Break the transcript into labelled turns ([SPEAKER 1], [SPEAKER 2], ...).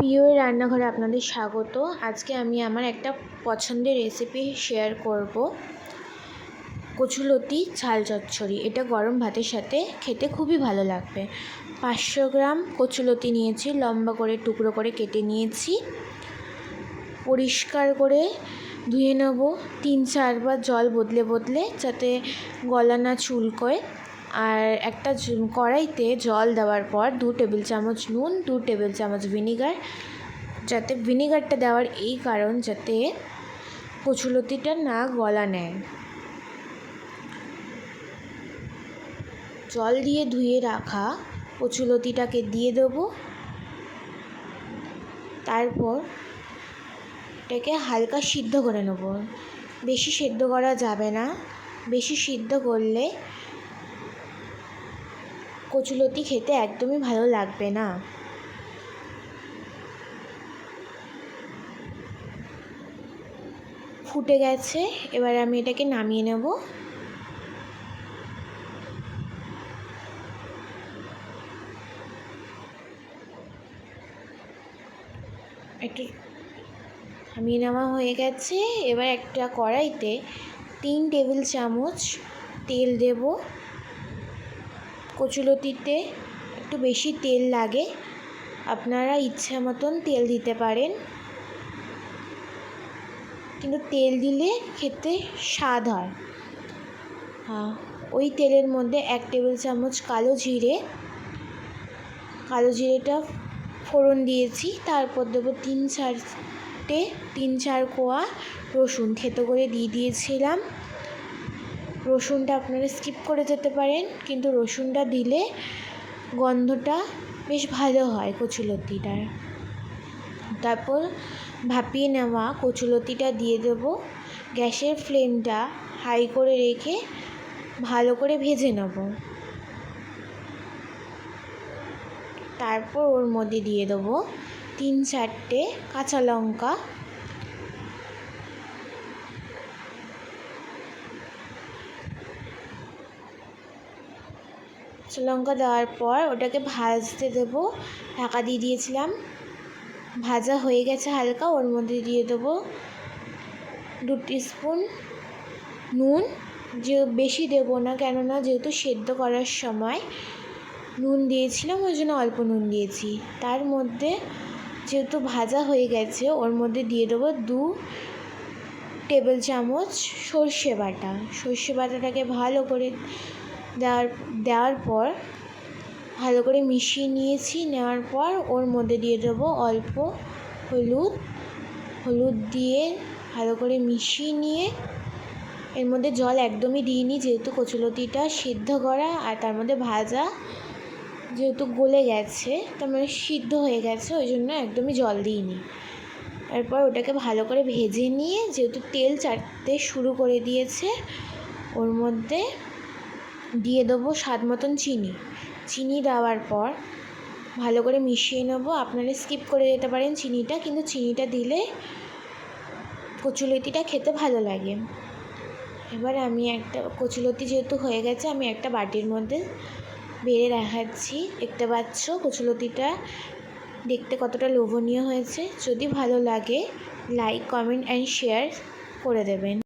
[SPEAKER 1] প্রিয় রান্নাঘরে আপনাদের স্বাগত। আজকে আমি আমার একটা পছন্দের রেসিপি শেয়ার করব, কচুলতি ঝাল চচ্চড়ি। এটা গরম ভাতের সাথে খেতে খুবই ভালো লাগবে। 500 গ্রাম কচুলতি নিয়েছি, লম্বা করে টুকরো করে কেটে নিয়েছি। পরিষ্কার করে ধুয়ে নেব 3-4 বার জল বদলে বদলে, যাতে গলা না চুলকোয়। আর একটা কড়াইতে জল দেওয়ার পর 2 টেবিল চামচ নুন, 2 টেবিল চামচ ভিনিগার, যাতে ভিনিগারটা দেওয়ার এই কারণ যাতে কচুলতিটা না গলা নেয়। জল দিয়ে ধুয়ে রাখা কচুলতিটাকে দিয়ে দেবো। তারপর এটাকে হালকা সিদ্ধ করে নেব। বেশি সিদ্ধ করা যাবে না, বেশি সিদ্ধ করলে কচুলতি খেতে একদমই ভালো লাগবে না। ফুটে গেছে, এবার আমি এটাকে নামিয়ে নেব। একটু নামিয়ে নেওয়া হয়ে গেছে। এবার একটা কড়াইতে 3 টেবিল চামচ তেল দেব। কচুলতিতে একটু বেশি তেল লাগে, আপনারা ইচ্ছা মতন তেল দিতে পারেন, কিন্তু তেল দিলে খেতে স্বাদ হয়। ওই তেলের মধ্যে 1 টেবিল চামচ কালো জিরেটা ফোড়ন দিয়েছি। তারপর দেবো 3-4 কোয়া রসুন থেতো করে দিয়েছিলাম। রসুনটা আপনারা স্কিপ করে যেতে পারেন, কিন্তু রসুনটা দিলে গন্ধটা বেশ ভালো হয় কচুলতিটার। তারপর ভাপিয়ে নেওয়া কচুলতিটা দিয়ে দেবো। গ্যাসের ফ্লেমটা হাই করে রেখে ভালো করে ভেজে নেব। তারপর ওর মধ্যে দিয়ে দেবো 3-4টে কাঁচা লঙ্কা, দেওয়ার পর ওটাকে ভাজতে দেবো। ঢাকা দিয়ে দিয়েছিলাম, ভাজা হয়ে গেছে হালকা। ওর মধ্যে দিয়ে দেবো 2 টিস্পুন নুন, যে বেশি দেবো না, কেননা যেহেতু সেদ্ধ করার সময় নুন দিয়েছিলাম, ওই জন্য অল্প নুন দিয়েছি। তার মধ্যে যেহেতু ভাজা হয়ে গেছে, ওর মধ্যে দিয়ে দেবো 2 টেবিল চামচ সর্ষে বাটাটাকে ভালো করে দেওয়ার পর ভালো করে মিশিয়ে নিয়েছি। নেওয়ার পর ওর মধ্যে দিয়ে দেবো অল্প হলুদ দিয়ে ভালো করে মিশিয়ে নিয়ে, এর মধ্যে জল একদমই দিইনি, যেহেতু কচুলতিটা সিদ্ধ করা আর তার মধ্যে ভাজা, যেহেতু গলে গেছে, তার মানে সিদ্ধ হয়ে গেছে, ওই জন্য একদমই জল দিইনি। এরপর ওটাকে ভালো করে ভেজে নিয়ে, যেহেতু তেল ছাড়তে শুরু করে দিয়েছে, ওর মধ্যে দিয়ে দেবো স্বাদ মতন চিনি দেওয়ার পর ভালো করে মিশিয়ে নেবো। আপনারা স্কিপ করে যেতে পারেন চিনিটা, কিন্তু চিনিটা দিলে কচুলতিটা খেতে ভালো লাগে। এবার আমি একটা কচুলতি যেহেতু হয়ে গেছে, আমি একটা বাটির মধ্যে বেড়ে দেখাচ্ছি। দেখতে পাচ্ছ কচুলতিটা দেখতে কতটা লোভনীয় হয়েছে। যদি ভালো লাগে, লাইক, কমেন্ট অ্যান্ড শেয়ার করে দেবেন।